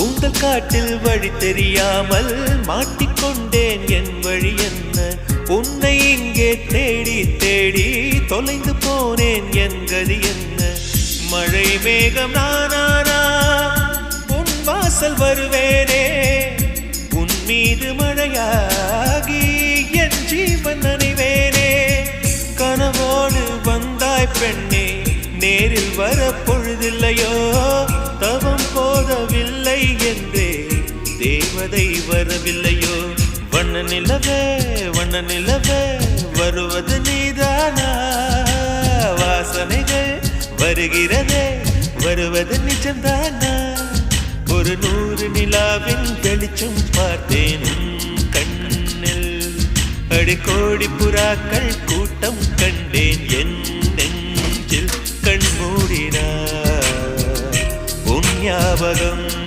கூந்தல் காட்டில் வழி தெரியாமல் மாட்டிக்கொண்டேன். என் வழி என்ன? உன்னை இங்கே தேடி தேடி தொலைந்து போனேன். என் கதி என்ன? மழை மேகம் நானானா உன் வாசல் வருவேனே. உன் மீது மழையாகி என் ஜீவன் நனைவேனே. கனவோடு வந்தாய் பெண்ணே, நேரில் வர பொழுதில்லையோ. தவம் போதவில்லை என்றே தேவதை வரவில்லையோ. வண்ண நிலவே வருவது நீதானா? வாசனைகள் வருகிறதே, வருவது நிஜம்தானா? ஒரு 100 நிலாவின் வெளிச்சம் பார்த்தேன் கண்ணில். அடிக்கோடி புறாக்கள் கூட்டம் கண்டேன் என் நெஞ்சில். கண் மூடினார் உன் ஞாபகம்.